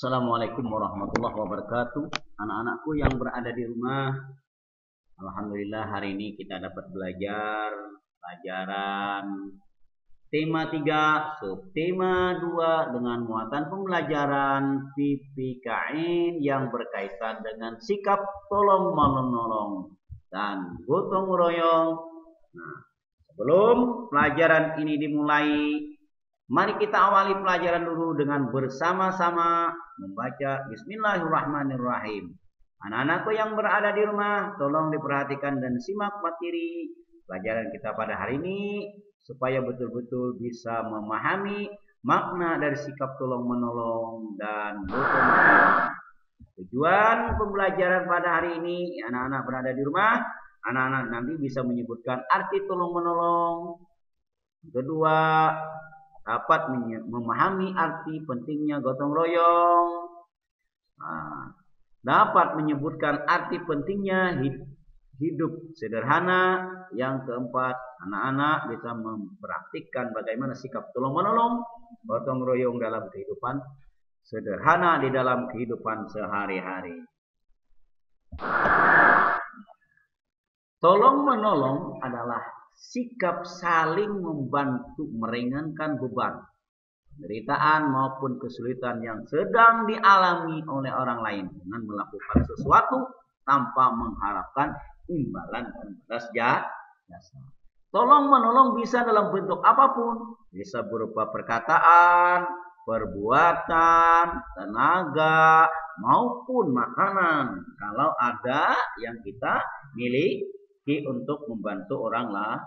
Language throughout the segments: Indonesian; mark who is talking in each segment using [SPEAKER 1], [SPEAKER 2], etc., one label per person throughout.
[SPEAKER 1] Assalamualaikum warahmatullahi wabarakatuh. Anak-anakku yang berada di rumah, alhamdulillah hari ini kita dapat belajar pelajaran tema 3, subtema 2 dengan muatan pembelajaran PPKN yang berkaitan dengan sikap tolong menolong dan gotong royong. Nah, sebelum pelajaran ini dimulai, mari kita awali pelajaran dulu dengan bersama-sama membaca Bismillahirrahmanirrahim. Anak-anakku yang berada di rumah, tolong diperhatikan dan simak materi pelajaran kita pada hari ini supaya betul-betul bisa memahami makna dari sikap tolong menolong dan gotong royong. Tujuan pembelajaran pada hari ini, anak-anak berada di rumah, anak-anak nanti bisa menyebutkan arti tolong menolong. Kedua, dapat memahami arti pentingnya gotong royong. Dapat menyebutkan arti pentingnya hidup sederhana. Yang keempat, anak-anak bisa mempraktikkan bagaimana sikap tolong menolong, gotong royong dalam kehidupan sederhana di dalam kehidupan sehari-hari. Tolong menolong adalah sikap saling membantu meringankan beban, penderitaan maupun kesulitan yang sedang dialami oleh orang lain dengan melakukan sesuatu tanpa mengharapkan imbalan dan balas jasa. Tolong menolong bisa dalam bentuk apapun, bisa berupa perkataan, perbuatan, tenaga, maupun makanan kalau ada yang kita miliki untuk membantu orang lain.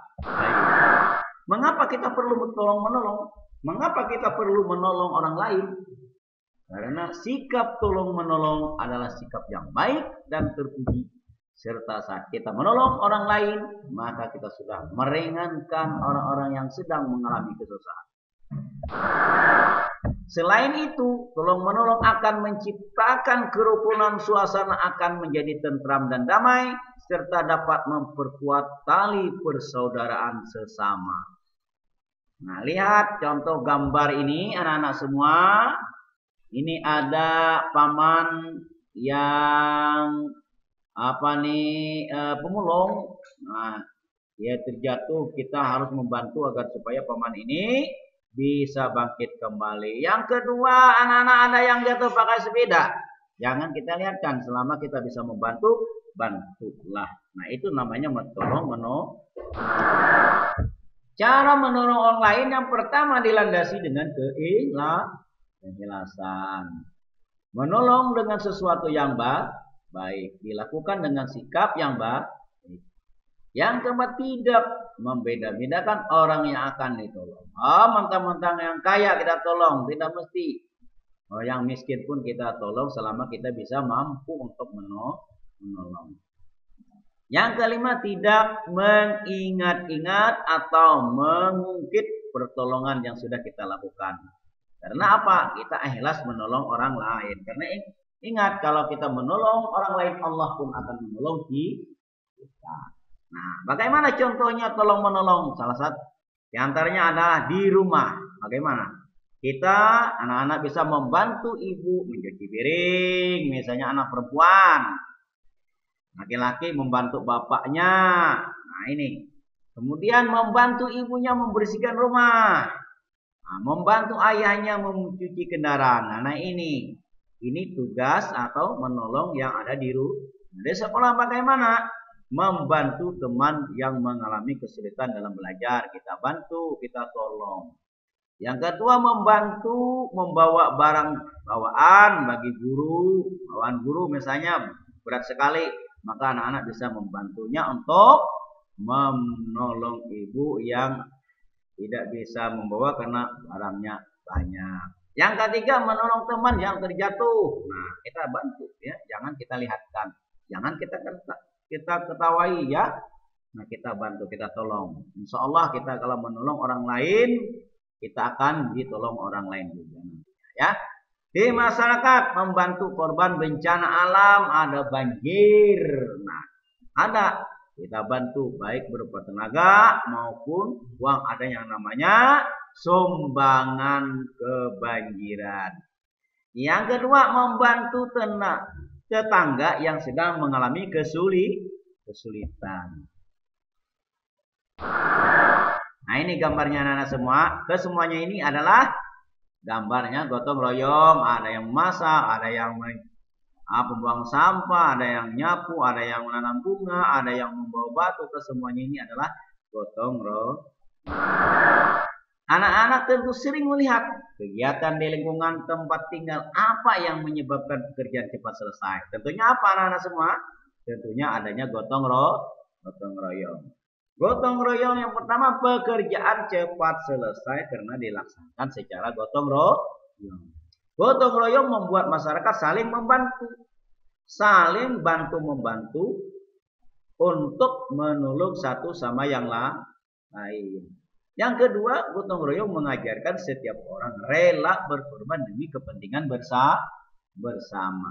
[SPEAKER 1] Mengapa kita perlu tolong menolong? Mengapa kita perlu menolong orang lain? Karena sikap tolong menolong adalah sikap yang baik dan terpuji. Serta saat kita menolong orang lain, maka kita sudah meringankan orang-orang yang sedang mengalami kesusahan. Selain itu, tolong menolong akan menciptakan kerukunan, suasana akan menjadi tentram dan damai, serta dapat memperkuat tali persaudaraan sesama. Nah, lihat contoh gambar ini anak-anak semua. Ini ada paman yang pemulung. Nah, dia terjatuh, kita harus membantu agar supaya paman ini bisa bangkit kembali. Yang kedua, anak-anak ada yang jatuh pakai sepeda. Jangan kita lihatkan, selama kita bisa membantu, bantulah. Nah, itu namanya menolong. Cara menolong orang lain yang pertama dilandasi dengan keikhlasan. Menolong dengan sesuatu yang baik, dilakukan dengan sikap yang baik. Yang keempat, tidak membeda-bedakan orang yang akan ditolong. Mentang-mentang yang kaya kita tolong, tidak mesti. Yang miskin pun kita tolong selama kita bisa mampu untuk menolong. Yang kelima, tidak mengingat-ingat atau mengungkit pertolongan yang sudah kita lakukan. Karena apa? Kita ikhlas menolong orang lain. Karena ingat, kalau kita menolong orang lain, Allah pun akan menolong kita. Nah, bagaimana contohnya tolong menolong? Salah satu di antaranya adalah di rumah. Bagaimana? Kita anak-anak bisa membantu ibu mencuci piring, misalnya anak perempuan. Laki-laki membantu bapaknya. Nah, ini. Kemudian membantu ibunya membersihkan rumah. Nah, membantu ayahnya mencuci kendaraan. Nah, ini tugas atau menolong yang ada di rumah. Di sekolah bagaimana? Membantu teman yang mengalami kesulitan dalam belajar. Kita bantu, kita tolong. Yang kedua, membantu membawa barang bawaan bagi guru. Bawaan guru misalnya berat sekali, maka anak-anak bisa membantunya untuk menolong ibu yang tidak bisa membawa karena barangnya banyak. Yang ketiga, menolong teman yang terjatuh. Nah, kita bantu ya, jangan kita lihatkan, jangan kita ketawai ya. Nah, kita bantu, kita tolong. Insya Allah kita kalau menolong orang lain, kita akan ditolong orang lain juga ya. Di masyarakat, membantu korban bencana alam, ada banjir. Nah, ada kita bantu baik berupa tenaga maupun uang, ada yang namanya sumbangan kebanjiran. Yang kedua, membantu tetangga yang sedang mengalami kesulitan. Nah, ini gambarnya anak-anak semua. Kesemuanya ini adalah gambarnya gotong royong. Ada yang masak, ada yang membuang sampah, ada yang nyapu, ada yang menanam bunga, ada yang membawa batu. Kesemuanya ini adalah gotong royong. Anak-anak tentu sering melihat kegiatan di lingkungan tempat tinggal apa yang menyebabkan pekerjaan cepat selesai. Tentunya apa anak-anak semua? Tentunya adanya gotong royong. Gotong royong yang pertama, pekerjaan cepat selesai karena dilaksanakan secara gotong royong. Gotong royong membuat masyarakat saling membantu. Saling bantu-membantu untuk menolong satu sama yang lain. Yang kedua, gotong royong mengajarkan setiap orang rela berkorban demi kepentingan bersama.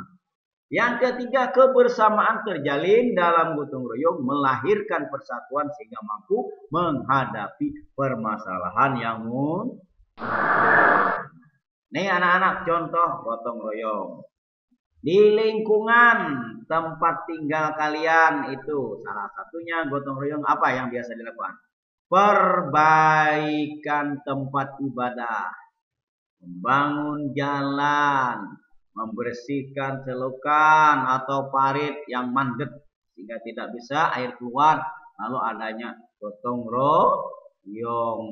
[SPEAKER 1] Yang ketiga, kebersamaan terjalin dalam gotong royong melahirkan persatuan sehingga mampu menghadapi permasalahan yang muncul. Nih anak-anak, contoh gotong royong. Di lingkungan tempat tinggal kalian itu salah satunya gotong royong apa yang biasa dilakukan? Perbaikan tempat ibadah, membangun jalan, membersihkan selokan atau parit yang mandek sehingga tidak bisa air keluar, lalu adanya gotong royong.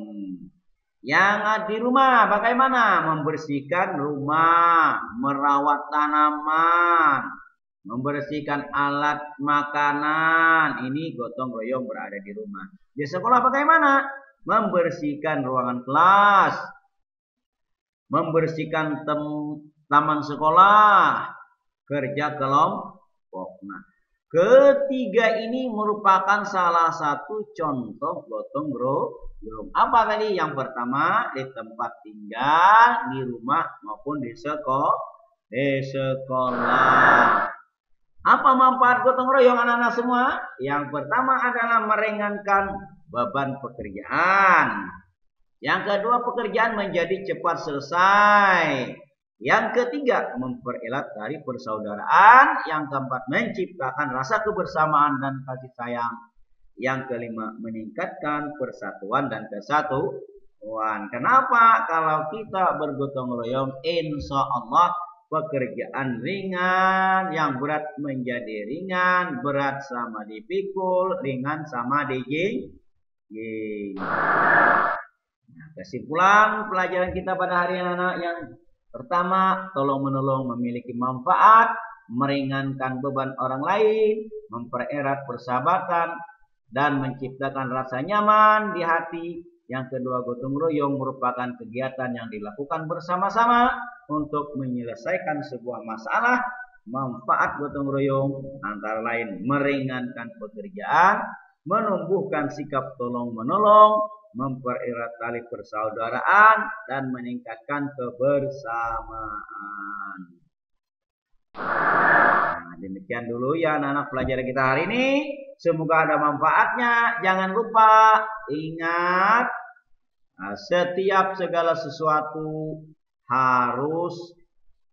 [SPEAKER 1] Yang di rumah bagaimana? Membersihkan rumah, merawat tanaman, membersihkan alat makanan. Ini gotong royong berada di rumah. Di sekolah bagaimana? Membersihkan ruangan kelas, membersihkan taman sekolah, kerja kelompok. Nah, ketiga ini merupakan salah satu contoh gotong royong. Apa tadi? Yang pertama di tempat tinggal, di rumah maupun di sekolah. Apa manfaat gotong royong anak-anak semua? Yang pertama adalah meringankan beban pekerjaan. Yang kedua, pekerjaan menjadi cepat selesai. Yang ketiga, mempererat tali persaudaraan. Yang keempat, menciptakan rasa kebersamaan dan kasih sayang. Yang kelima, meningkatkan persatuan dan kesatuan. Kenapa? Kalau kita bergotong royong, insya Allah pekerjaan ringan, yang berat menjadi ringan, berat sama dipikul, ringan sama digigit. Nah, kesimpulan pelajaran kita pada hari ini anak yang pertama, tolong menolong memiliki manfaat, meringankan beban orang lain, mempererat persahabatan, dan menciptakan rasa nyaman di hati. Yang kedua, gotong royong merupakan kegiatan yang dilakukan bersama-sama untuk menyelesaikan sebuah masalah. Manfaat gotong royong antara lain meringankan pekerjaan, menumbuhkan sikap tolong-menolong, mempererat tali persaudaraan, dan meningkatkan kebersamaan. Nah, demikian dulu ya anak-anak pelajaran kita hari ini. Semoga ada manfaatnya. Jangan lupa ingat, setiap segala sesuatu harus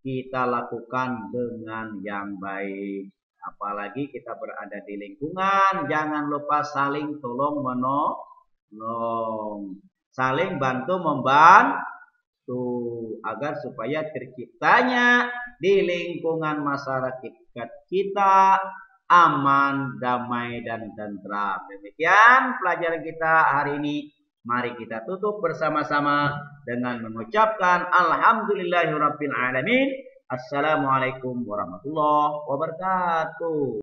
[SPEAKER 1] kita lakukan dengan yang baik. Apalagi kita berada di lingkungan, jangan lupa saling tolong menolong, saling bantu membantu agar supaya terciptanya di lingkungan masyarakat kita aman, damai, dan tentram. Demikian pelajaran kita hari ini. Mari kita tutup bersama-sama dengan mengucapkan alhamdulillahirabbil alamin. Assalamualaikum warahmatullahi wabarakatuh.